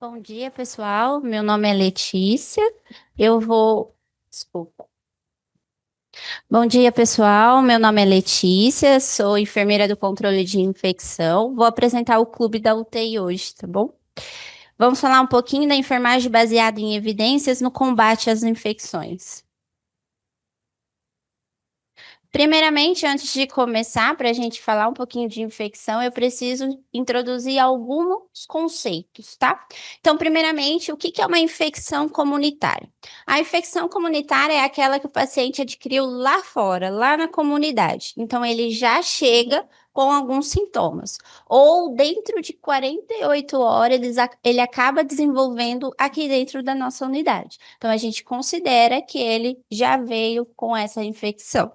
Bom dia, pessoal. Meu nome é Letícia. Eu vou. Desculpa. Bom dia, pessoal. Meu nome é Letícia, sou enfermeira do controle de infecção. Vou apresentar o clube da UTI hoje, tá bom? Vamos falar um pouquinho da enfermagem baseada em evidências no combate às infecções. Primeiramente, antes de começar, para a gente falar um pouquinho de infecção, eu preciso introduzir alguns conceitos, tá? Então, primeiramente, o que é uma infecção comunitária? A infecção comunitária é aquela que o paciente adquiriu lá fora, lá na comunidade. Então, ele já chega com alguns sintomas. Ou dentro de 48 horas, ele acaba desenvolvendo aqui dentro da nossa unidade. Então, a gente considera que ele já veio com essa infecção.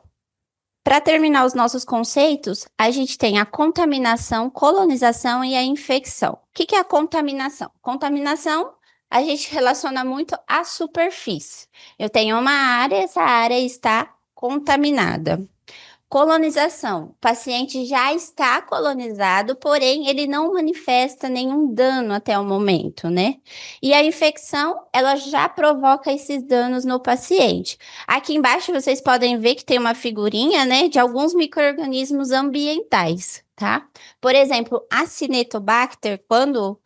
Para terminar os nossos conceitos, a gente tem a contaminação, colonização e a infecção. O que é a contaminação? Contaminação, a gente relaciona muito à superfície. Eu tenho uma área, essa área está contaminada. Colonização. O paciente já está colonizado, porém ele não manifesta nenhum dano até o momento, né? E a infecção, ela já provoca esses danos no paciente. Aqui embaixo vocês podem ver que tem uma figurinha, né, de alguns micro-organismos ambientais, tá? Por exemplo, a Cinetobacter, quando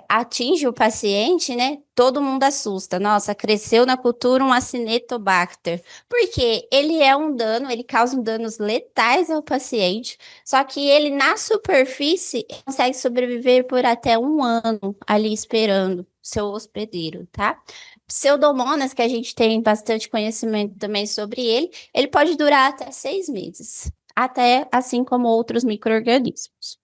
atinge o paciente, né, todo mundo assusta. Nossa, cresceu na cultura um Acinetobacter. Porque ele é um dano, ele causa danos letais ao paciente, só que ele na superfície consegue sobreviver por até um ano ali esperando seu hospedeiro, tá? Pseudomonas, que a gente tem bastante conhecimento também sobre ele pode durar até 6 meses, até assim como outros micro-organismos.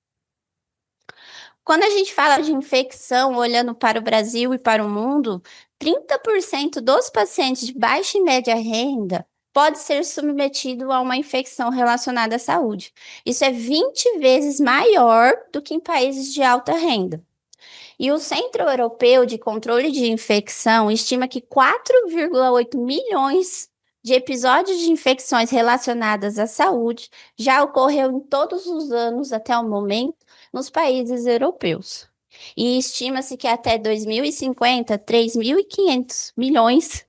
Quando a gente fala de infecção, olhando para o Brasil e para o mundo, 30% dos pacientes de baixa e média renda pode ser submetido a uma infecção relacionada à saúde. Isso é 20 vezes maior do que em países de alta renda. E o Centro Europeu de Controle de Infecção estima que 4,8 milhões de episódios de infecções relacionadas à saúde já ocorreu em todos os anos até o momento nos países europeus. E estima-se que até 2050, 3.500 milhões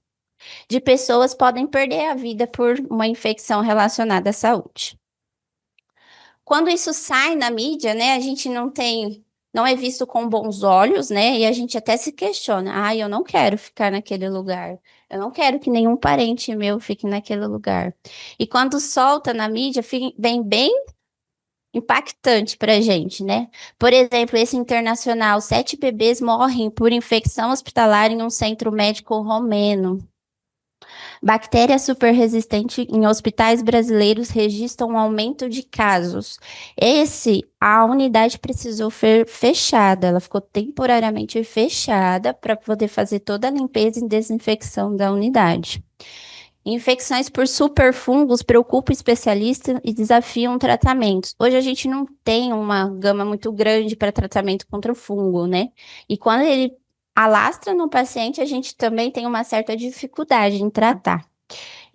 de pessoas podem perder a vida por uma infecção relacionada à saúde. Quando isso sai na mídia, né, a gente não é visto com bons olhos, né, e a gente até se questiona, eu não quero ficar naquele lugar, eu não quero que nenhum parente meu fique naquele lugar. E quando solta na mídia, vem bem impactante para a gente, né? Por exemplo, esse internacional, 7 bebês morrem por infecção hospitalar em um centro médico romeno. Bactéria superresistente em hospitais brasileiros registram um aumento de casos. A unidade precisou ser fechada, ela ficou temporariamente fechada para poder fazer toda a limpeza e desinfecção da unidade. Infecções por superfungos preocupam especialistas e desafiam tratamentos. Hoje a gente não tem uma gama muito grande para tratamento contra o fungo, né? E quando ele alastra no paciente, a gente também tem uma certa dificuldade em tratar.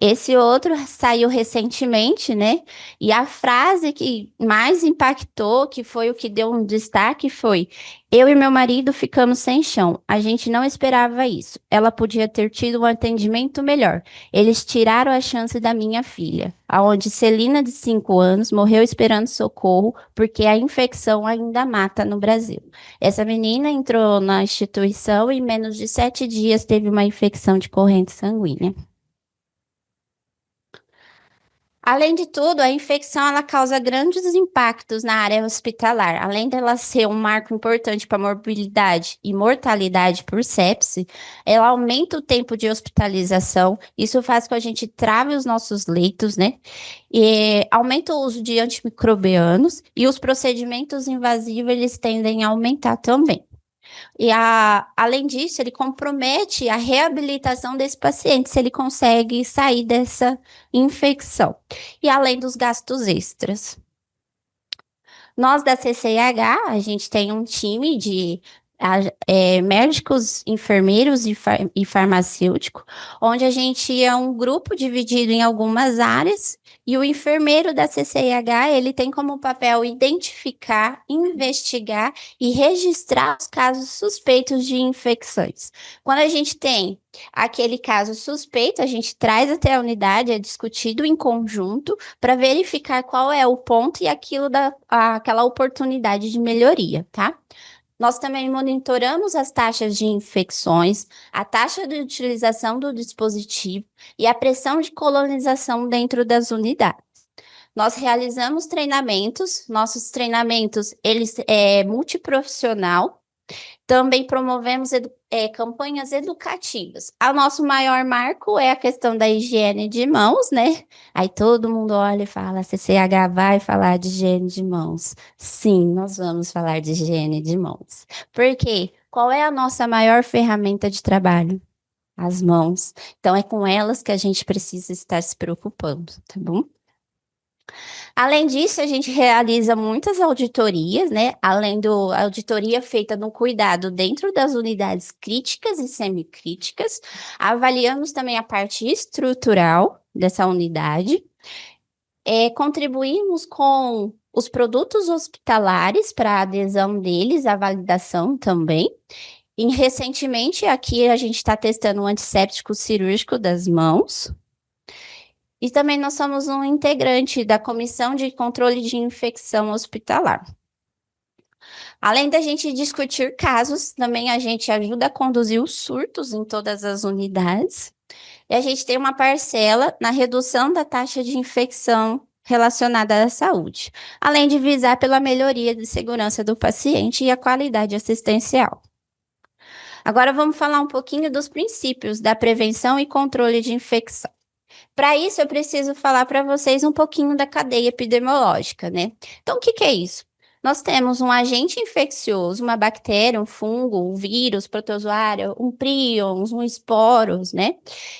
Esse outro saiu recentemente, né? E a frase que mais impactou, que foi o que deu um destaque, foi: Eu e meu marido ficamos sem chão. A gente não esperava isso. Ela podia ter tido um atendimento melhor. Eles tiraram a chance da minha filha, aonde Celina, de 5 anos, morreu esperando socorro porque a infecção ainda mata no Brasil. Essa menina entrou na instituição e em menos de 7 dias teve uma infecção de corrente sanguínea. Além de tudo, a infecção ela causa grandes impactos na área hospitalar. Além dela ser um marco importante para morbilidade e mortalidade por sepse, ela aumenta o tempo de hospitalização. Isso faz com que a gente trave os nossos leitos, né? E aumenta o uso de antimicrobianos e os procedimentos invasivos eles tendem a aumentar também. Além disso, ele compromete a reabilitação desse paciente, se ele consegue sair dessa infecção. E além dos gastos extras. Nós da CCIH, a gente tem um time de médicos, enfermeiros e farmacêutico, onde a gente é um grupo dividido em algumas áreas, e o enfermeiro da CCIH, ele tem como papel identificar, investigar e registrar os casos suspeitos de infecções. Quando a gente tem aquele caso suspeito, a gente traz até a unidade, é discutido em conjunto para verificar qual é o ponto e aquela oportunidade de melhoria, tá? Nós também monitoramos as taxas de infecções, a taxa de utilização do dispositivo e a pressão de colonização dentro das unidades. Nós realizamos treinamentos, nossos treinamentos, eles multiprofissional. Também promovemos campanhas educativas. O nosso maior marco é a questão da higiene de mãos, né? Aí todo mundo olha e fala, a CCH vai falar de higiene de mãos. Sim, nós vamos falar de higiene de mãos. Por quê? Qual é a nossa maior ferramenta de trabalho? As mãos. Então, é com elas que a gente precisa estar se preocupando, tá bom? Além disso, a gente realiza muitas auditorias, né? Além da auditoria feita no cuidado dentro das unidades críticas e semicríticas, avaliamos também a parte estrutural dessa unidade, contribuímos com os produtos hospitalares para a adesão deles, a validação também. E recentemente, aqui a gente está testando um antisséptico cirúrgico das mãos. E também nós somos um integrante da Comissão de Controle de Infecção Hospitalar. Além da gente discutir casos, também a gente ajuda a conduzir os surtos em todas as unidades. E a gente tem uma parcela na redução da taxa de infecção relacionada à saúde, além de visar pela melhoria de segurança do paciente e a qualidade assistencial. Agora vamos falar um pouquinho dos princípios da prevenção e controle de infecção. Para isso, eu preciso falar para vocês um pouquinho da cadeia epidemiológica, né? Então, o que é isso? Nós temos um agente infeccioso, uma bactéria, um fungo, um vírus, protozoário, um prions, um esporos, né?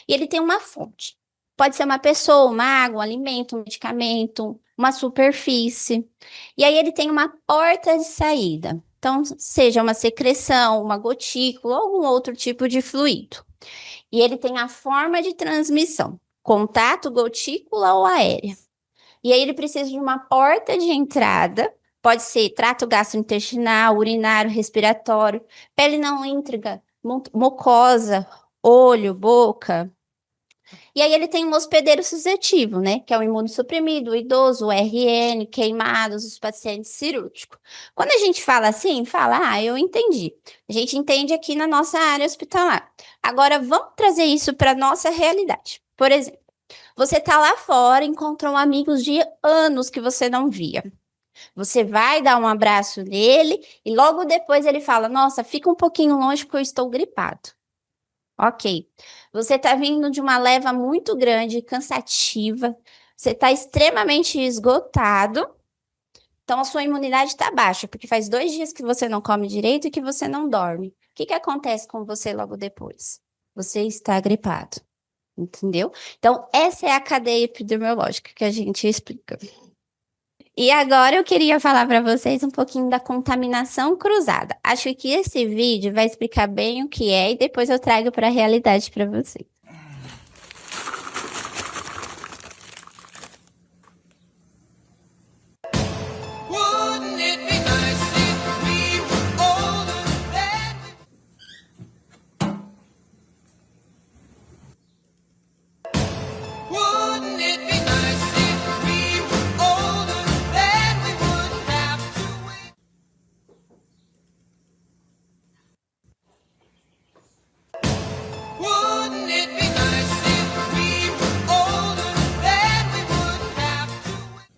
E ele tem uma fonte. Pode ser uma pessoa, uma água, um alimento, um medicamento, uma superfície. E aí ele tem uma porta de saída. Então, seja uma secreção, uma gotícula, ou algum outro tipo de fluido. E ele tem a forma de transmissão. Contato, gotícula ou aérea. E aí ele precisa de uma porta de entrada, pode ser trato gastrointestinal, urinário, respiratório, pele não íntegra, mucosa, olho, boca. E aí ele tem um hospedeiro suscetível, né? Que é o imunossuprimido, o idoso, o RN, queimados, os pacientes cirúrgicos. Quando a gente fala assim, eu entendi. A gente entende aqui na nossa área hospitalar. Agora, vamos trazer isso para a nossa realidade. Por exemplo, você está lá fora, encontrou amigos de anos que você não via. Você vai dar um abraço nele e logo depois ele fala, nossa, fica um pouquinho longe porque eu estou gripado. Ok. Você está vindo de uma leva muito grande, cansativa, você está extremamente esgotado, então a sua imunidade está baixa, porque faz 2 dias que você não come direito e que você não dorme. O que acontece com você logo depois? Você está gripado, entendeu? Então, essa é a cadeia epidemiológica que a gente explica. E agora eu queria falar para vocês um pouquinho da contaminação cruzada. Acho que esse vídeo vai explicar bem o que é e depois eu trago para a realidade para vocês. Wouldn't it be nice if we were older than Wouldn't it be nice if we were older than we would have to wait? Wouldn't it be nice if we were older than we would have to wait?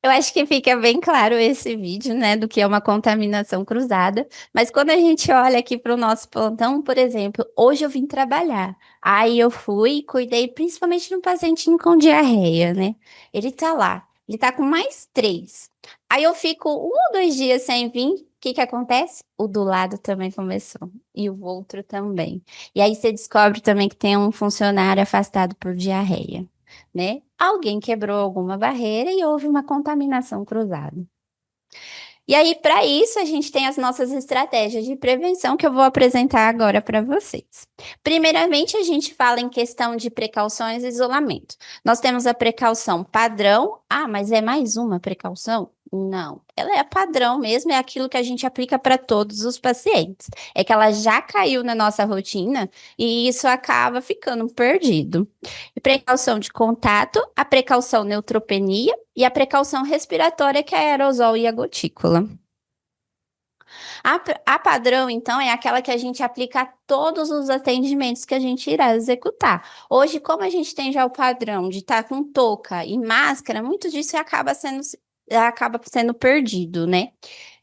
Eu acho que fica bem claro esse vídeo, né, do que é uma contaminação cruzada. Mas quando a gente olha aqui para o nosso plantão, por exemplo, hoje eu vim trabalhar. Aí eu fui e cuidei principalmente no pacientinho com diarreia, né? Ele tá lá, ele tá com mais 3. Aí eu fico 1 ou 2 dias sem vir. O que acontece? O do lado também começou. E o outro também. E aí você descobre também que tem um funcionário afastado por diarreia. né? Alguém quebrou alguma barreira e houve uma contaminação cruzada. E aí, para isso, a gente tem as nossas estratégias de prevenção que eu vou apresentar agora para vocês. Primeiramente, a gente fala em questão de precauções e isolamento. Nós temos a precaução padrão. Ah, mas é mais uma precaução? Não, ela é padrão mesmo, é aquilo que a gente aplica para todos os pacientes. É que ela já caiu na nossa rotina e isso acaba ficando perdido. Precaução de contato, a precaução neutropenia e a precaução respiratória, que é a aerosol e a gotícula. A padrão, então, é aquela que a gente aplica a todos os atendimentos que a gente irá executar. Hoje, como a gente tem já o padrão de estar com touca e máscara, muito disso acaba sendo perdido, né?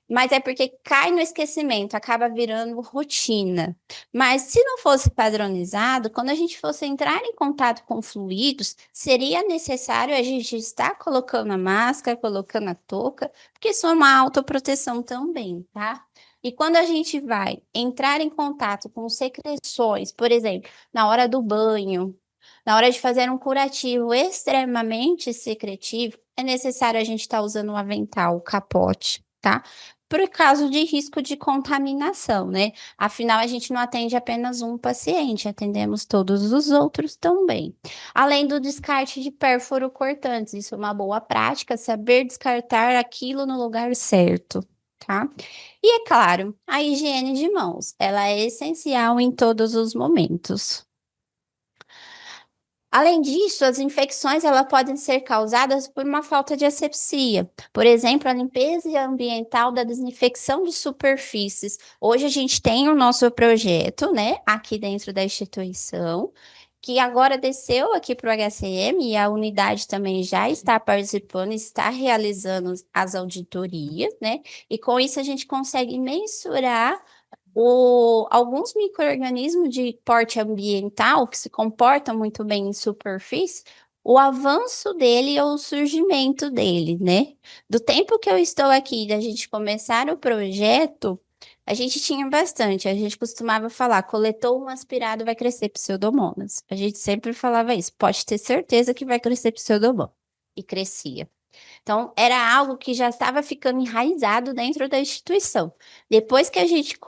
Mas é porque cai no esquecimento, acaba virando rotina. Mas se não fosse padronizado, quando a gente fosse entrar em contato com fluidos, seria necessário a gente estar colocando a máscara, colocando a touca, porque isso é uma autoproteção também, tá? E quando a gente vai entrar em contato com secreções, por exemplo, na hora do banho, na hora de fazer um curativo extremamente secretivo, é necessário a gente estar usando o avental, o capote, tá? Por caso de risco de contaminação, né? Afinal, a gente não atende apenas um paciente, atendemos todos os outros também. Além do descarte de pérfuro cortantes, isso é uma boa prática, saber descartar aquilo no lugar certo, tá? E é claro, a higiene de mãos, ela é essencial em todos os momentos. Além disso, as infecções podem ser causadas por uma falta de asepsia. Por exemplo, a limpeza ambiental da desinfecção de superfícies. Hoje a gente tem o nosso projeto, né, aqui dentro da instituição, que agora desceu aqui para o HCM e a unidade também já está participando, está realizando as auditorias, né? E com isso a gente consegue mensurar alguns micro-organismos de porte ambiental que se comportam muito bem em superfície, o avanço dele ou o surgimento dele, né? Do tempo que eu estou aqui, da gente começar o projeto, a gente tinha bastante. A gente costumava falar, coletou um aspirado, vai crescer pseudomonas. A gente sempre falava isso, pode ter certeza que vai crescer pseudomonas. E crescia. Então, era algo que já estava ficando enraizado dentro da instituição. Depois que a gente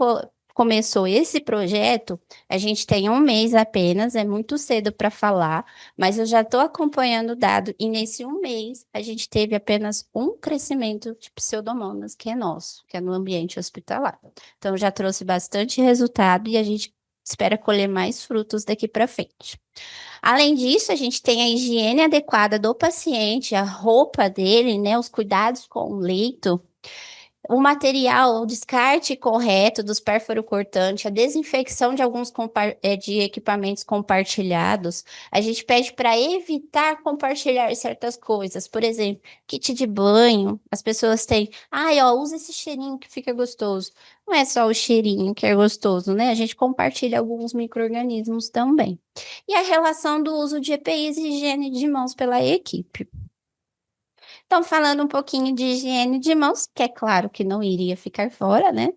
começou esse projeto, a gente tem um mês apenas, é muito cedo para falar, mas eu já estou acompanhando o dado, e nesse um mês a gente teve apenas um crescimento de pseudomonas, que é nosso, que é no ambiente hospitalar. Então, já trouxe bastante resultado e a gente espera colher mais frutos daqui para frente. Além disso, a gente tem a higiene adequada do paciente, a roupa dele, né, os cuidados com o leito, o material, o descarte correto dos pérfuro-cortantes, a desinfecção de alguns de equipamentos compartilhados. A gente pede para evitar compartilhar certas coisas. Por exemplo, kit de banho. As pessoas têm, ai, ó, usa esse cheirinho que fica gostoso. Não é só o cheirinho que é gostoso, né? A gente compartilha alguns micro-organismos também. E a relação do uso de EPIs e higiene de mãos pela equipe. Então, falando um pouquinho de higiene de mãos, que é claro que não iria ficar fora, né?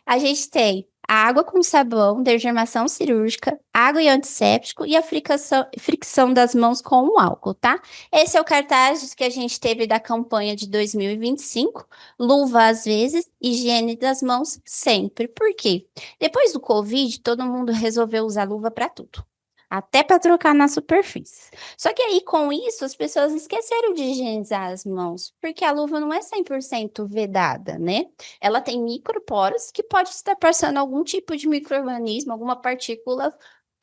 A gente tem a água com sabão, dermação cirúrgica, água e antisséptico e a fricção das mãos com o álcool, tá? Esse é o cartaz que a gente teve da campanha de 2025. Luva às vezes, higiene das mãos sempre. Por quê? Depois do Covid, todo mundo resolveu usar luva para tudo. Até para trocar na superfície. Só que aí, com isso, as pessoas esqueceram de higienizar as mãos, porque a luva não é 100% vedada, né? Ela tem microporos que pode estar passando algum tipo de micro-organismo, alguma partícula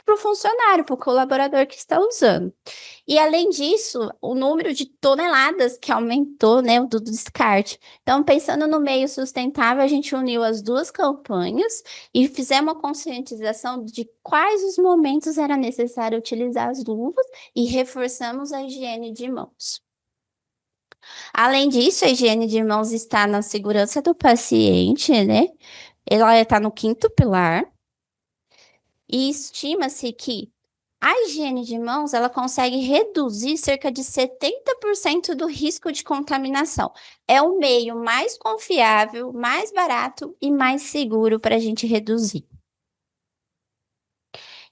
para o funcionário, para o colaborador que está usando. E, além disso, o número de toneladas que aumentou, né, do descarte. Então, pensando no meio sustentável, a gente uniu as duas campanhas e fizemos uma conscientização de quais os momentos era necessário utilizar as luvas e reforçamos a higiene de mãos. Além disso, a higiene de mãos está na segurança do paciente, né? Ela está no quinto pilar. E estima-se que a higiene de mãos, ela consegue reduzir cerca de 70% do risco de contaminação. É o meio mais confiável, mais barato e mais seguro para a gente reduzir.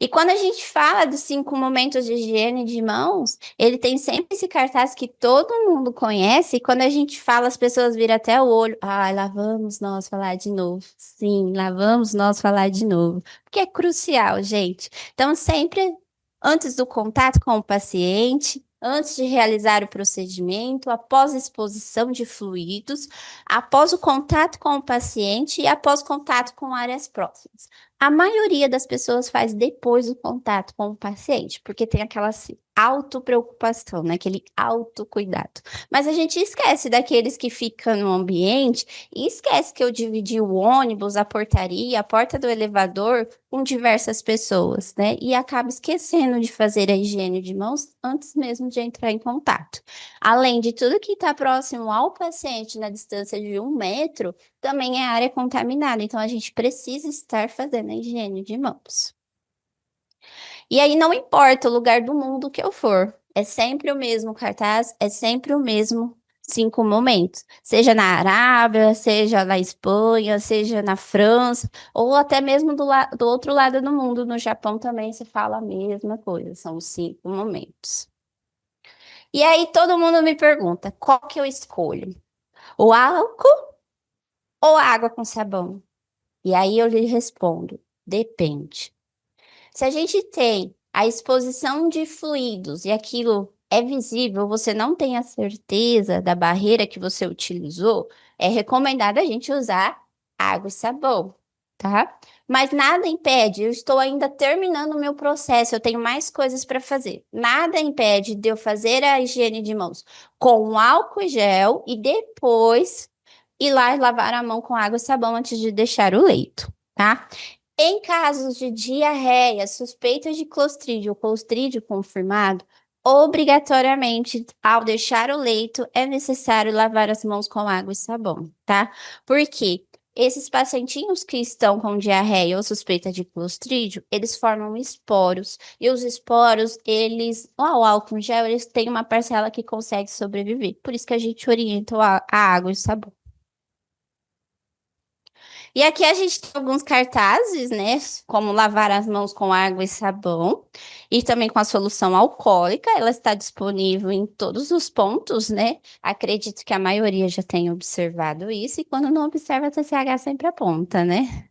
E quando a gente fala dos 5 momentos de higiene de mãos, ele tem sempre esse cartaz que todo mundo conhece, e quando a gente fala, as pessoas viram até o olho. Ai, lá vamos nós falar de novo. Sim, lá vamos nós falar de novo. Porque é crucial, gente. Então, sempre antes do contato com o paciente, antes de realizar o procedimento, após a exposição de fluidos, após o contato com o paciente e após o contato com áreas próximas. A maioria das pessoas faz depois do contato com o paciente, porque tem aquela autopreocupação, né? Aquele autocuidado. Mas a gente esquece daqueles que ficam no ambiente e esquece que eu dividi o ônibus, a portaria, a porta do elevador com diversas pessoas, né? E acaba esquecendo de fazer a higiene de mãos antes mesmo de entrar em contato. Além de tudo que está próximo ao paciente na distância de 1 metro, também é área contaminada, então a gente precisa estar fazendo a higiene de mãos. E aí não importa o lugar do mundo que eu for, é sempre o mesmo cartaz, é sempre o mesmo 5 momentos. Seja na Arábia, seja na Espanha, seja na França, ou até mesmo do outro lado do mundo, no Japão também se fala a mesma coisa, são os 5 momentos. E aí todo mundo me pergunta, qual que eu escolho? O álcool ou água com sabão? E aí eu lhe respondo, depende. Se a gente tem a exposição de fluidos e aquilo é visível, você não tem a certeza da barreira que você utilizou, é recomendado a gente usar água e sabão, tá? Mas nada impede, eu estou ainda terminando o meu processo, eu tenho mais coisas para fazer. Nada impede de eu fazer a higiene de mãos com álcool e gel e depois ir lá e lavar a mão com água e sabão antes de deixar o leito, tá? Em casos de diarreia, suspeita de clostrídeo ou clostrídeo confirmado, obrigatoriamente, ao deixar o leito, é necessário lavar as mãos com água e sabão, tá? Por quê? Esses pacientinhos que estão com diarreia ou suspeita de clostrídeo, eles formam esporos. E os esporos, o álcool em gel, eles têm uma parcela que consegue sobreviver. Por isso que a gente orienta a água e o sabão. E aqui a gente tem alguns cartazes, né? Como lavar as mãos com água e sabão. E também com a solução alcoólica. Ela está disponível em todos os pontos, né? Acredito que a maioria já tenha observado isso. E quando não observa, a TCH sempre aponta, né?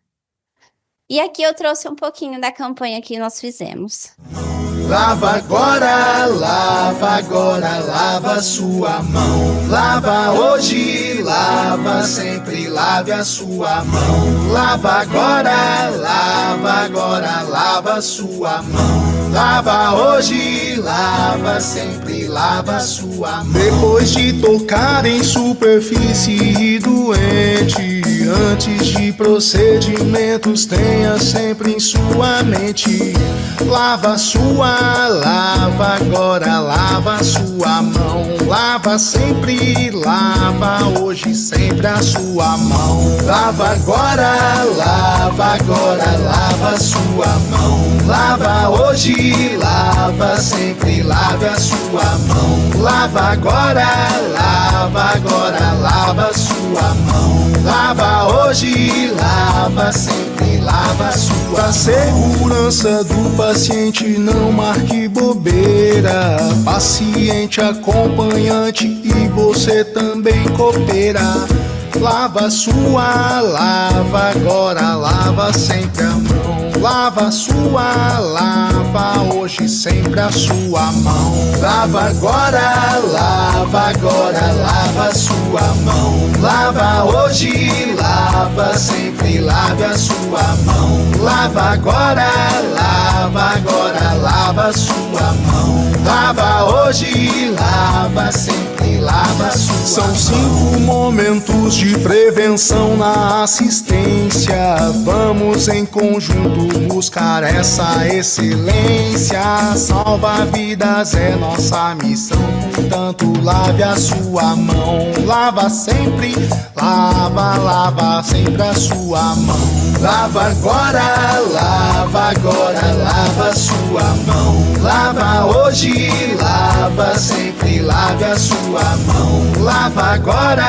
E aqui eu trouxe um pouquinho da campanha que nós fizemos. Lava agora, lava sua mão. Lava hoje, lava sempre, lave a sua mão. Lava agora, lava sua mão. Lava hoje, lava sempre, lava sua mão. Depois de tocar em superfície doente, antes de procedimentos, tenha sempre em sua mente. Lava agora, lava sua mão. Lava sempre, lava hoje, sempre a sua mão. Lava agora, lava sua mão. Lava hoje, lava sempre, lave a sua mão. Lava agora, lava sua mão. Lava hoje, lava sempre, lava a sua. Pra segurança do paciente, não marque bobeira. Paciente, acompanhante e você também coopera. Lava agora, lava sempre a mão. Lava hoje, sempre a sua mão. Lava agora, lava sua mão. Lava hoje, lava sempre, lave a sua mão. Lava agora, lava sua mão. Lava hoje, lava sempre, lava a sua mão. São 5 momentos de prevenção na assistência. Vamos em conjunto buscar essa excelência. Salvar vidas é nossa missão, portanto lave a sua mão. Lava sempre, lava sempre a sua mão. Lava agora, lava sua mão. Lava hoje, lava sempre, lave a sua mão. Lava agora,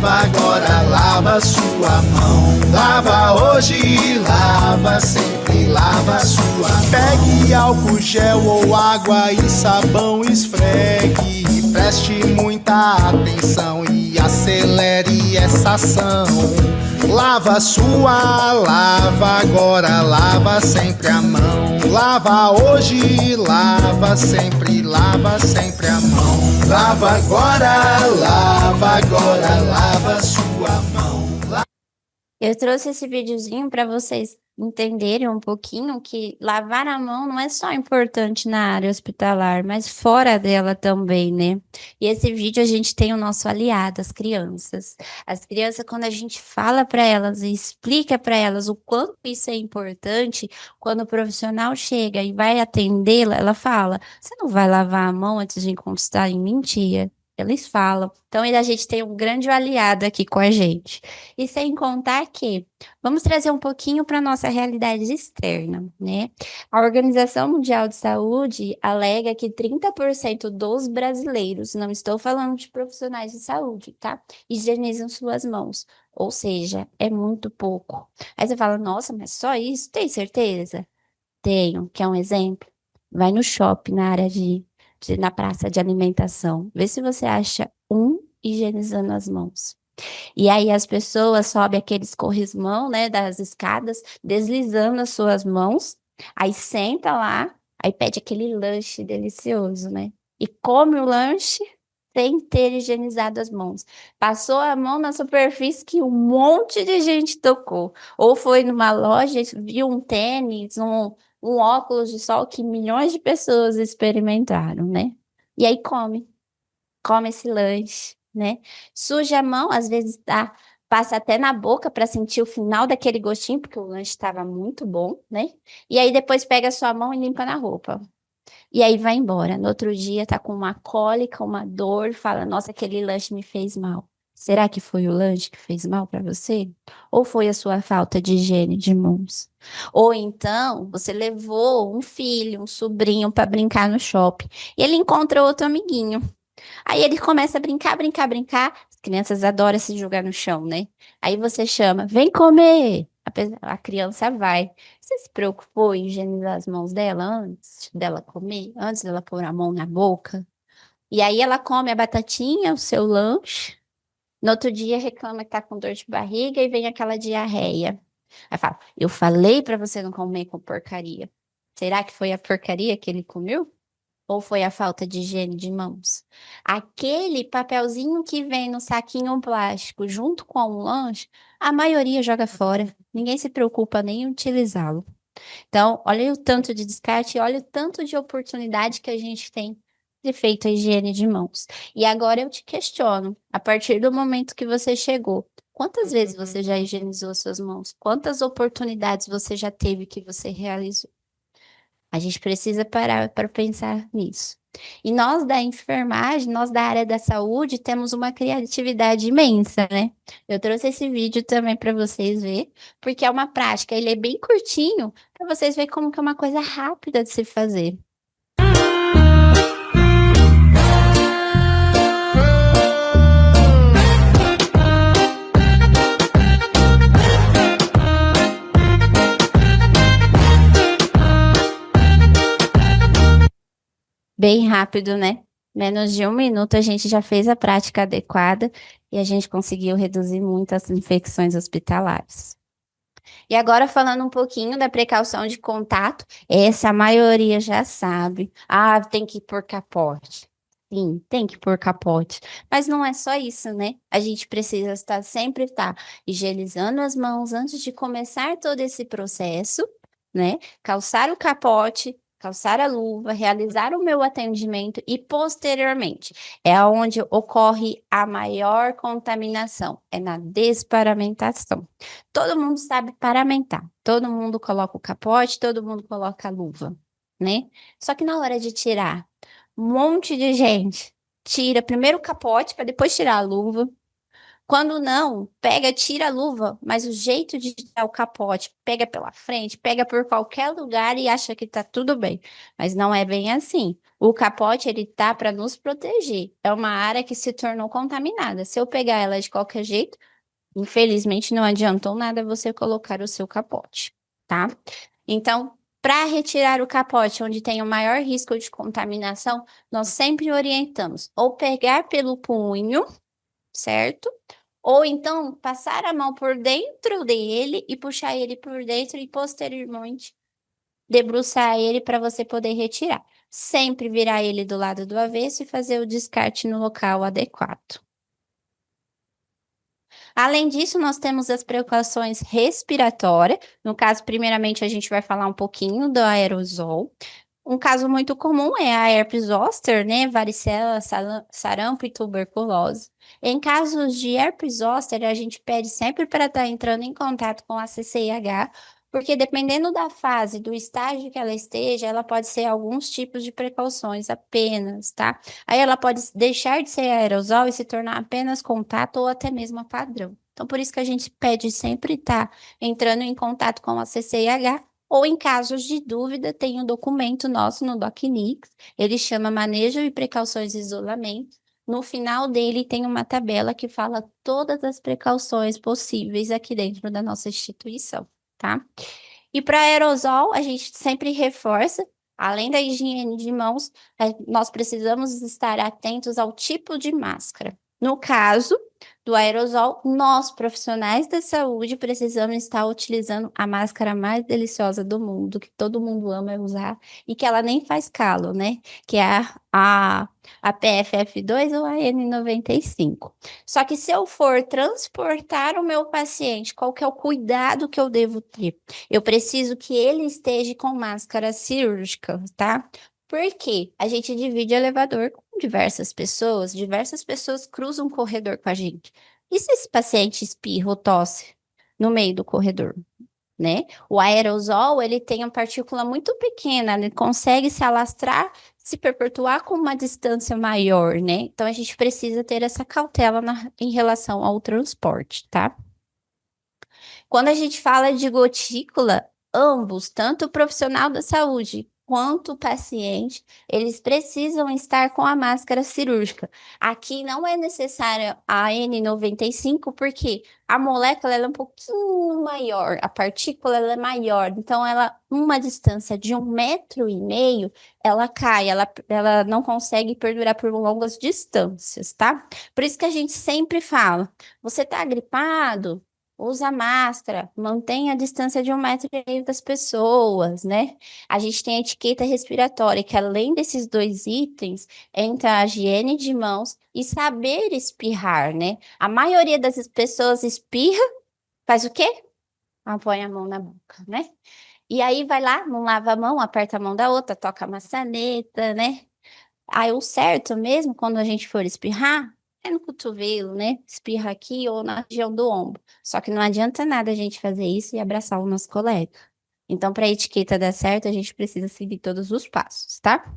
lava agora, lava sua mão. Lava hoje, lava sempre, lava sua mão. Pegue álcool gel ou água e sabão, esfregue. Preste muita atenção e acelere essa ação. Lava sua, lava agora, lava sempre a mão. Lava hoje, lava sempre a mão. Lava agora, lava sua mão. Eu trouxe esse videozinho para vocês entenderem um pouquinho que lavar a mão não é só importante na área hospitalar, mas fora dela também, né? E esse vídeo a gente tem o nosso aliado, as crianças. As crianças, quando a gente fala para elas e explica para elas o quanto isso é importante, quando o profissional chega e vai atendê-la, ela fala: "Você não vai lavar a mão antes de encostar em mim, tia?" Eles falam. Então, a gente tem um grande aliado aqui com a gente. E sem contar que vamos trazer um pouquinho para a nossa realidade externa, né? A Organização Mundial de Saúde alega que 30% dos brasileiros, não estou falando de profissionais de saúde, tá? Higienizam suas mãos. Ou seja, é muito pouco. Aí você fala, nossa, mas só isso? Tem certeza? Tenho. Quer um exemplo? Vai no shopping, na área na praça de alimentação. Vê se você acha um higienizando as mãos. E aí as pessoas sobem aqueles corrimão, né, das escadas, deslizando as suas mãos, aí senta lá, aí pede aquele lanche delicioso, né? E come o lanche sem ter higienizado as mãos. Passou a mão na superfície que um monte de gente tocou. Ou foi numa loja, viu um tênis, um óculos de sol que milhões de pessoas experimentaram, né? E aí come esse lanche, né? Suja a mão, às vezes passa até na boca para sentir o final daquele gostinho, porque o lanche estava muito bom, né? E aí depois pega a sua mão e limpa na roupa. E aí vai embora. No outro dia tá com uma cólica, uma dor, fala: "Nossa, aquele lanche me fez mal." Será que foi o lanche que fez mal para você? Ou foi a sua falta de higiene de mãos? Ou então você levou um filho, um sobrinho para brincar no shopping e ele encontra outro amiguinho. Aí ele começa a brincar, brincar, brincar. As crianças adoram se jogar no chão, né? Aí você chama, vem comer. A criança vai. Você se preocupou em higienizar as mãos dela antes dela comer? Antes dela pôr a mão na boca? E aí ela come a batatinha, o seu lanche. No outro dia reclama que tá com dor de barriga e vem aquela diarreia. Aí fala, eu falei para você não comer com porcaria. Será que foi a porcaria que ele comeu? Ou foi a falta de higiene de mãos? Aquele papelzinho que vem no saquinho plástico junto com o lanche, a maioria joga fora. Ninguém se preocupa nem em utilizá-lo. Então, olha o tanto de descarte, olha o tanto de oportunidade que a gente tem de feito a higiene de mãos. E agora eu te questiono, a partir do momento que você chegou, quantas vezes você já higienizou suas mãos? Quantas oportunidades você já teve que você realizou? A gente precisa parar para pensar nisso. E nós da enfermagem, nós da área da saúde, temos uma criatividade imensa, né? Eu trouxe esse vídeo também para vocês verem, porque é uma prática, ele é bem curtinho, para vocês verem como que é uma coisa rápida de se fazer. Bem rápido, né? Menos de 1 minuto a gente já fez a prática adequada e a gente conseguiu reduzir muito as infecções hospitalares. E agora falando um pouquinho da precaução de contato, essa a maioria já sabe. Ah, tem que pôr capote. Sim, tem que pôr capote. Mas não é só isso, né? A gente precisa sempre estar higienizando as mãos antes de começar todo esse processo, né? Calçar o capote, calçar a luva, realizar o meu atendimento e posteriormente é onde ocorre a maior contaminação, é na desparamentação. Todo mundo sabe paramentar, todo mundo coloca o capote, todo mundo coloca a luva, né? Só que na hora de tirar, um monte de gente tira primeiro o capote para depois tirar a luva, Quando não, pega, tira a luva, mas o jeito de tirar o capote, pega pela frente, pega por qualquer lugar e acha que tá tudo bem. Mas não é bem assim. O capote, ele tá para nos proteger. É uma área que se tornou contaminada. Se eu pegar ela de qualquer jeito, infelizmente não adiantou nada você colocar o seu capote, tá? Então, para retirar o capote onde tem o maior risco de contaminação, nós sempre orientamos ou pegar pelo punho, certo? Ou então passar a mão por dentro dele e puxar ele por dentro e posteriormente debruçar ele para você poder retirar. Sempre virar ele do lado do avesso e fazer o descarte no local adequado. Além disso, nós temos as precauções respiratórias. No caso, primeiramente, a gente vai falar um pouquinho do aerosol. Um caso muito comum é a herpes zoster, né? Varicela, sarampo e tuberculose. Em casos de herpes zoster, a gente pede sempre para estar entrando em contato com a CCIH, porque dependendo da fase, do estágio que ela esteja, ela pode ser alguns tipos de precauções apenas, tá? Aí ela pode deixar de ser aerosol e se tornar apenas contato ou até mesmo padrão. Então, por isso que a gente pede sempre estar entrando em contato com a CCIH ou em casos de dúvida, tem um documento nosso no DocNix, ele chama Manejo e Precauções de Isolamento. No final dele tem uma tabela que fala todas as precauções possíveis aqui dentro da nossa instituição, tá? E para aerosol, a gente sempre reforça, além da higiene de mãos, nós precisamos estar atentos ao tipo de máscara. No caso do aerosol, nós, profissionais da saúde, precisamos estar utilizando a máscara mais deliciosa do mundo, que todo mundo ama usar, e que ela nem faz calo, né? Que é a PFF2 ou a N95. Só que se eu for transportar o meu paciente, qual que é o cuidado que eu devo ter? Eu preciso que ele esteja com máscara cirúrgica, tá? Porque a gente divide elevador com diversas pessoas cruzam o corredor com a gente. E se esse paciente espirra ou tosse no meio do corredor, né? O aerosol, ele tem uma partícula muito pequena, ele consegue se alastrar, se perpetuar com uma distância maior, né? Então a gente precisa ter essa cautela em relação ao transporte, tá? Quando a gente fala de gotícula, ambos, tanto o profissional da saúde quanto o paciente, eles precisam estar com a máscara cirúrgica. Aqui não é necessária a N95, porque a molécula ela é um pouquinho maior, a partícula ela é maior, então ela, uma distância de 1,5 metros, ela cai, ela não consegue perdurar por longas distâncias, tá? Por isso que a gente sempre fala, você tá gripado? Usa máscara, mantenha a distância de 1,5 metro das pessoas, né? A gente tem a etiqueta respiratória, que além desses dois itens, entra a higiene de mãos e saber espirrar, né? A maioria das pessoas espirra, faz o quê? Põe a mão na boca, né? E aí vai lá, não lava a mão, aperta a mão da outra, toca a maçaneta, né? Aí o certo mesmo, quando a gente for espirrar, é no cotovelo, né? Espirra aqui ou na região do ombro. Só que não adianta nada a gente fazer isso e abraçar o nosso colega. Então, para a etiqueta dar certo, a gente precisa seguir todos os passos, tá?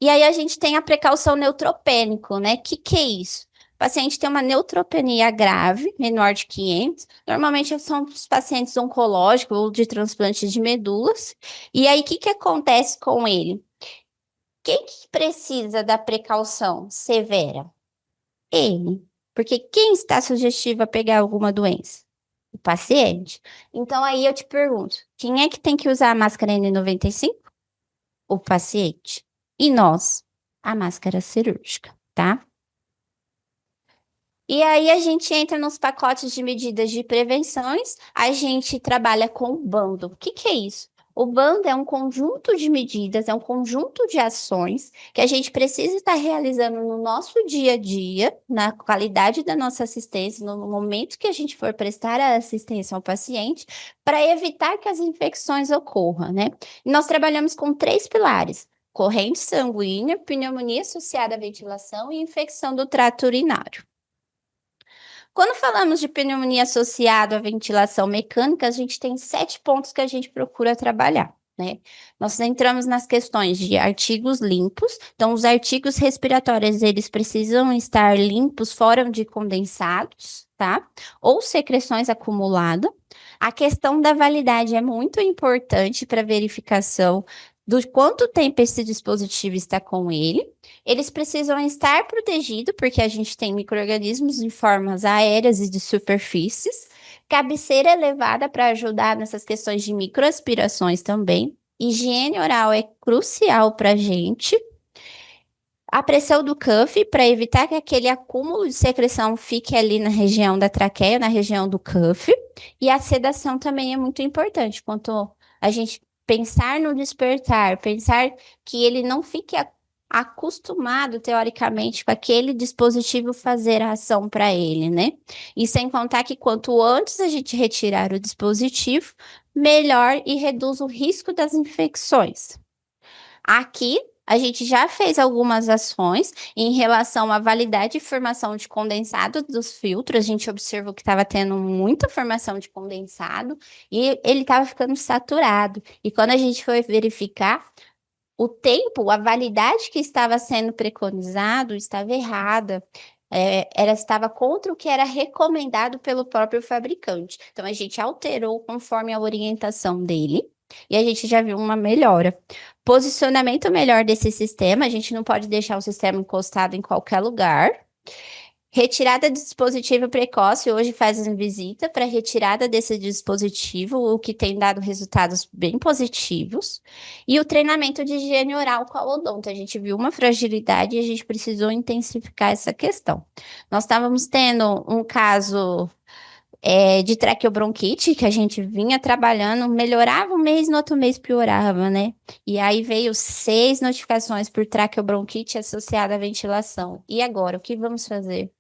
E aí a gente tem a precaução neutropênico, né? Que é isso? O paciente tem uma neutropenia grave, menor de 500. Normalmente são os pacientes oncológicos ou de transplante de medulas. E aí, o que acontece com ele? Quem que precisa da precaução severa? Ele. Porque quem está sugestivo a pegar alguma doença? O paciente. Então, aí eu te pergunto: quem é que tem que usar a máscara N95? O paciente. E nós? A máscara cirúrgica, tá? E aí a gente entra nos pacotes de medidas de prevenções, a gente trabalha com o bando. O que é isso? O bando é um conjunto de medidas, é um conjunto de ações que a gente precisa estar realizando no nosso dia a dia, na qualidade da nossa assistência, no momento que a gente for prestar a assistência ao paciente, para evitar que as infecções ocorram, né? E nós trabalhamos com 3 pilares: corrente sanguínea, pneumonia associada à ventilação e infecção do trato urinário. Quando falamos de pneumonia associada à ventilação mecânica, a gente tem 7 pontos que a gente procura trabalhar. né? Nós entramos nas questões de artigos limpos, então os artigos respiratórios, eles precisam estar limpos, fora de condensados, tá? Ou secreções acumuladas. A questão da validade é muito importante para verificação do quanto tempo esse dispositivo está com ele. Eles precisam estar protegidos, porque a gente tem micro-organismos em formas aéreas e de superfícies. Cabeceira elevada para ajudar nessas questões de microaspirações também. Higiene oral é crucial para a gente. A pressão do cuff para evitar que aquele acúmulo de secreção fique ali na região da traqueia, na região do cuff. E a sedação também é muito importante. Quanto a gente pensar no despertar, pensar que ele não fique acostumado, teoricamente, com aquele dispositivo fazer a ação para ele, né? E sem contar que quanto antes a gente retirar o dispositivo, melhor e reduz o risco das infecções. Aqui, a gente já fez algumas ações em relação à validade e formação de condensado dos filtros. A gente observou que estava tendo muita formação de condensado e ele estava ficando saturado. E quando a gente foi verificar, o tempo, a validade que estava sendo preconizado estava errada. Estava contra o que era recomendado pelo próprio fabricante. Então, a gente alterou conforme a orientação dele e a gente já viu uma melhora. Posicionamento melhor desse sistema, a gente não pode deixar o sistema encostado em qualquer lugar. Retirada de dispositivo precoce, hoje fazem visita para retirada desse dispositivo, o que tem dado resultados bem positivos. E o treinamento de higiene oral com a odonto. A gente viu uma fragilidade e a gente precisou intensificar essa questão. Nós estávamos tendo um caso de traqueobronquite, que a gente vinha trabalhando, melhorava um mês, no outro mês piorava, né? E aí veio 6 notificações por traqueobronquite associada à ventilação. E agora, o que vamos fazer?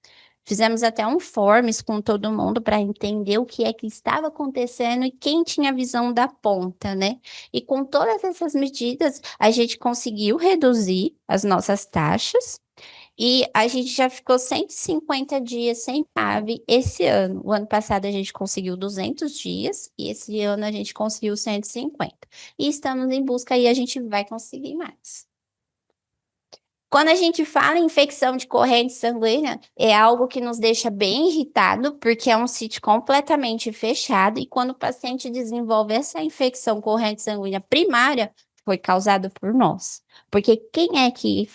Fizemos até um forms com todo mundo para entender o que é que estava acontecendo e quem tinha a visão da ponta, né? E com todas essas medidas, a gente conseguiu reduzir as nossas taxas e a gente já ficou 150 dias sem PAV esse ano. O ano passado a gente conseguiu 200 dias e esse ano a gente conseguiu 150. E estamos em busca e a gente vai conseguir mais. Quando a gente fala em infecção de corrente sanguínea, é algo que nos deixa bem irritado, porque é um sítio completamente fechado, e quando o paciente desenvolve essa infecção corrente sanguínea primária, foi causado por nós. Porque quem é que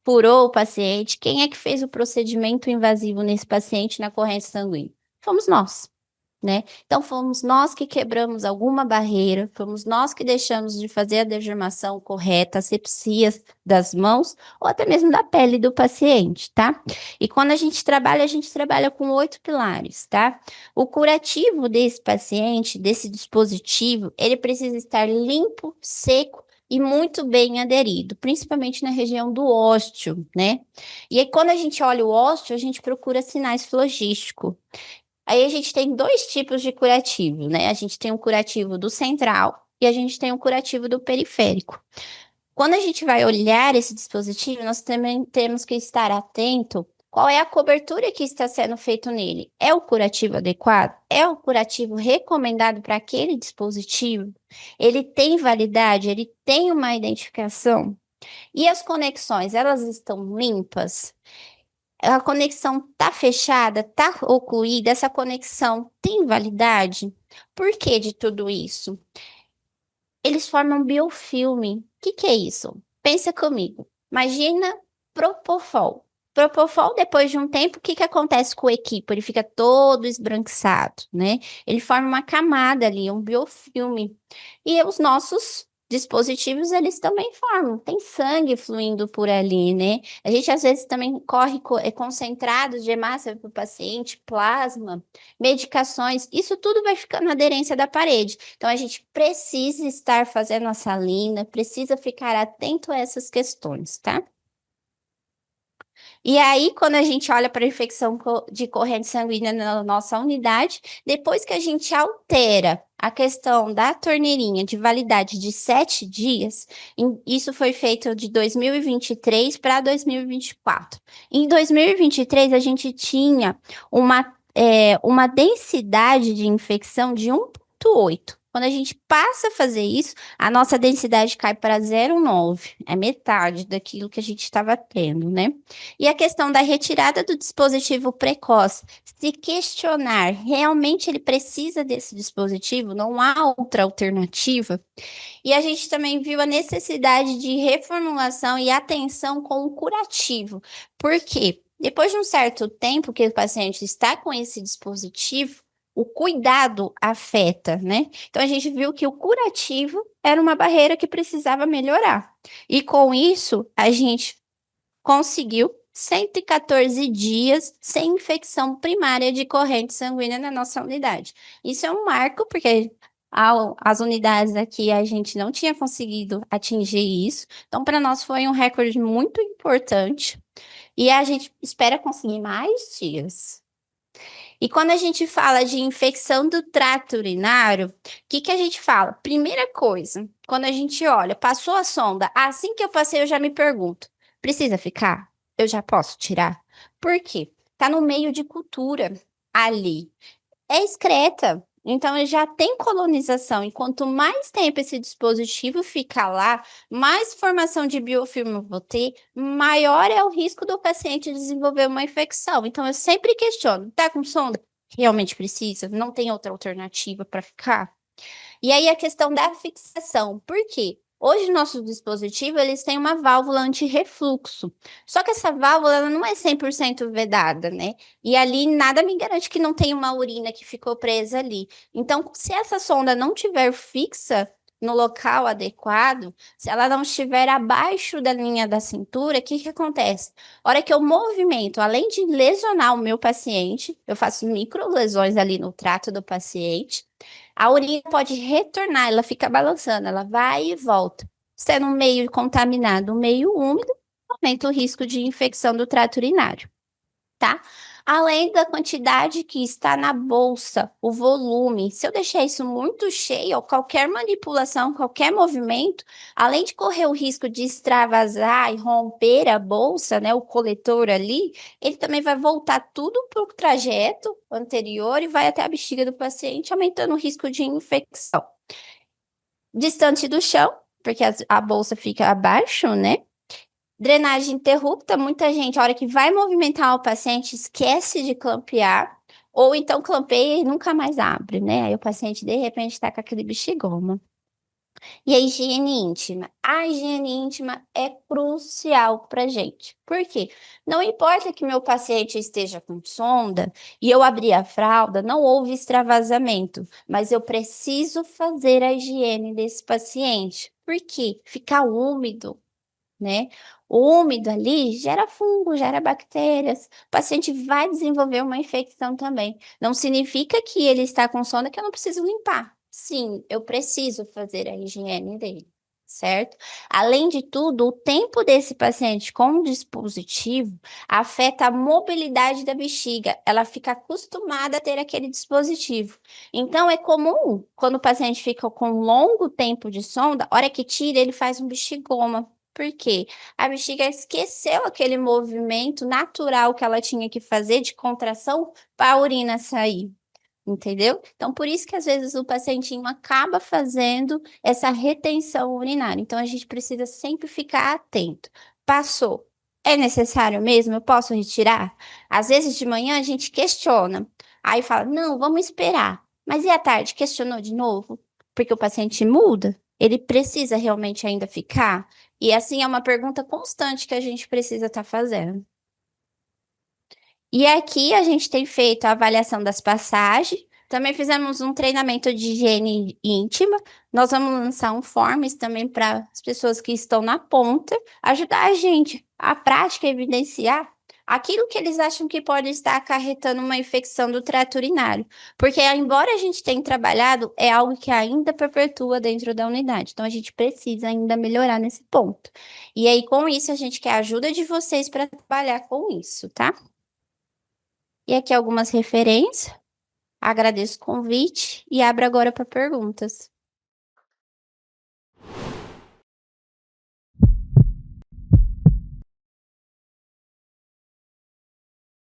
furou o paciente? Quem é que fez o procedimento invasivo nesse paciente na corrente sanguínea? Fomos nós. Né? Então, fomos nós que quebramos alguma barreira, fomos nós que deixamos de fazer a dermação correta, asepsia das mãos ou até mesmo da pele do paciente, tá? E quando a gente trabalha com 8 pilares, tá? O curativo desse paciente, desse dispositivo, ele precisa estar limpo, seco e muito bem aderido, principalmente na região do ósteo, né? E aí, quando a gente olha o ósteo, a gente procura sinais flogísticos. Aí a gente tem 2 tipos de curativo, né? A gente tem um curativo do central e a gente tem um curativo do periférico. Quando a gente vai olhar esse dispositivo, nós também temos que estar atento qual é a cobertura que está sendo feito nele. É o curativo adequado? É o curativo recomendado para aquele dispositivo? Ele tem validade? Ele tem uma identificação? E as conexões, elas estão limpas? A conexão está fechada, está ocluída, essa conexão tem validade? Por que de tudo isso? Eles formam biofilme. O que é isso? Pensa comigo. Imagina Propofol. Propofol, depois de um tempo, o que acontece com o equipo? Ele fica todo esbranquiçado, né? Ele forma uma camada ali, um biofilme. E os nossos dispositivos, eles também formam. Tem sangue fluindo por ali, né? A gente, às vezes, também corre concentrados de hemácia para o paciente, plasma, medicações. Isso tudo vai ficando na aderência da parede. Então, a gente precisa estar fazendo a salina, precisa ficar atento a essas questões, tá? E aí, quando a gente olha para a infecção de corrente sanguínea na nossa unidade, depois que a gente altera a questão da torneirinha de validade de 7 dias, isso foi feito de 2023 para 2024. Em 2023, a gente tinha uma densidade de infecção de 1,8. Quando a gente passa a fazer isso, a nossa densidade cai para 0,9, é metade daquilo que a gente estava tendo, né? E a questão da retirada do dispositivo precoce, se questionar, realmente ele precisa desse dispositivo? Não há outra alternativa? E a gente também viu a necessidade de reformulação e atenção com o curativo. Por quê? Depois de um certo tempo que o paciente está com esse dispositivo, o cuidado afeta, né? Então a gente viu que o curativo era uma barreira que precisava melhorar. E com isso, a gente conseguiu 114 dias sem infecção primária de corrente sanguínea na nossa unidade. Isso é um marco, porque as unidades aqui a gente não tinha conseguido atingir isso. Então, para nós foi um recorde muito importante. E a gente espera conseguir mais dias. E quando a gente fala de infecção do trato urinário, o que a gente fala? Primeira coisa, quando a gente olha, passou a sonda, assim que eu passei, eu já me pergunto: precisa ficar? Eu já posso tirar? Por quê? Tá no meio de cultura ali. É excreta. Então, já tem colonização. E quanto mais tempo esse dispositivo ficar lá, mais formação de biofilme eu vou ter, maior é o risco do paciente desenvolver uma infecção. Então, eu sempre questiono: tá com sonda? Realmente precisa? Não tem outra alternativa para ficar? E aí a questão da fixação. Por quê? Hoje, nossos dispositivos, eles têm uma válvula anti-refluxo. Só que essa válvula ela não é 100% vedada, né? E ali nada me garante que não tem uma urina que ficou presa ali. Então, se essa sonda não tiver fixa no local adequado, se ela não estiver abaixo da linha da cintura, o que acontece? A hora que eu movimento, além de lesionar o meu paciente, eu faço micro lesões ali no trato do paciente, a urina pode retornar, ela fica balançando, ela vai e volta. Sendo um meio contaminado, um meio úmido, aumenta o risco de infecção do trato urinário, tá? Além da quantidade que está na bolsa, o volume. Se eu deixar isso muito cheio, ou qualquer manipulação, qualquer movimento, além de correr o risco de extravasar e romper a bolsa, né, o coletor ali, ele também vai voltar tudo para o trajeto anterior e vai até a bexiga do paciente, aumentando o risco de infecção. Distante do chão, porque a bolsa fica abaixo, né? Drenagem interrupta, muita gente, a hora que vai movimentar o paciente, esquece de clampear, ou então clampeia e nunca mais abre, né? Aí o paciente, de repente, está com aquele bexigoma. E a higiene íntima? A higiene íntima é crucial para gente. Por quê? Não importa que meu paciente esteja com sonda e eu abri a fralda, não houve extravasamento, mas eu preciso fazer a higiene desse paciente. Por quê? Ficar úmido, né? O úmido ali gera fungo, gera bactérias. O paciente vai desenvolver uma infecção também. Não significa que ele está com sonda que eu não preciso limpar. Sim, eu preciso fazer a higiene dele, certo? Além de tudo, o tempo desse paciente com o dispositivo afeta a mobilidade da bexiga. Ela fica acostumada a ter aquele dispositivo. Então, é comum, quando o paciente fica com um longo tempo de sonda, a hora que tira, ele faz um bexigoma. Por quê? A bexiga esqueceu aquele movimento natural que ela tinha que fazer de contração para a urina sair, entendeu? Então, por isso que às vezes o pacientinho acaba fazendo essa retenção urinária. Então, a gente precisa sempre ficar atento. Passou. É necessário mesmo? Eu posso retirar? Às vezes de manhã a gente questiona. Aí fala, não, vamos esperar. Mas e à tarde? Questionou de novo? Porque o paciente muda? Ele precisa realmente ainda ficar? E assim é uma pergunta constante que a gente precisa estar fazendo. E aqui a gente tem feito a avaliação das passagens. Também fizemos um treinamento de higiene íntima. Nós vamos lançar um forms também para as pessoas que estão na ponta, ajudar a gente a prática evidenciar aquilo que eles acham que pode estar acarretando uma infecção do trato urinário. Porque, embora a gente tenha trabalhado, é algo que ainda perpetua dentro da unidade. Então, a gente precisa ainda melhorar nesse ponto. E aí, com isso, a gente quer a ajuda de vocês para trabalhar com isso, tá? E aqui algumas referências. Agradeço o convite e abro agora para perguntas.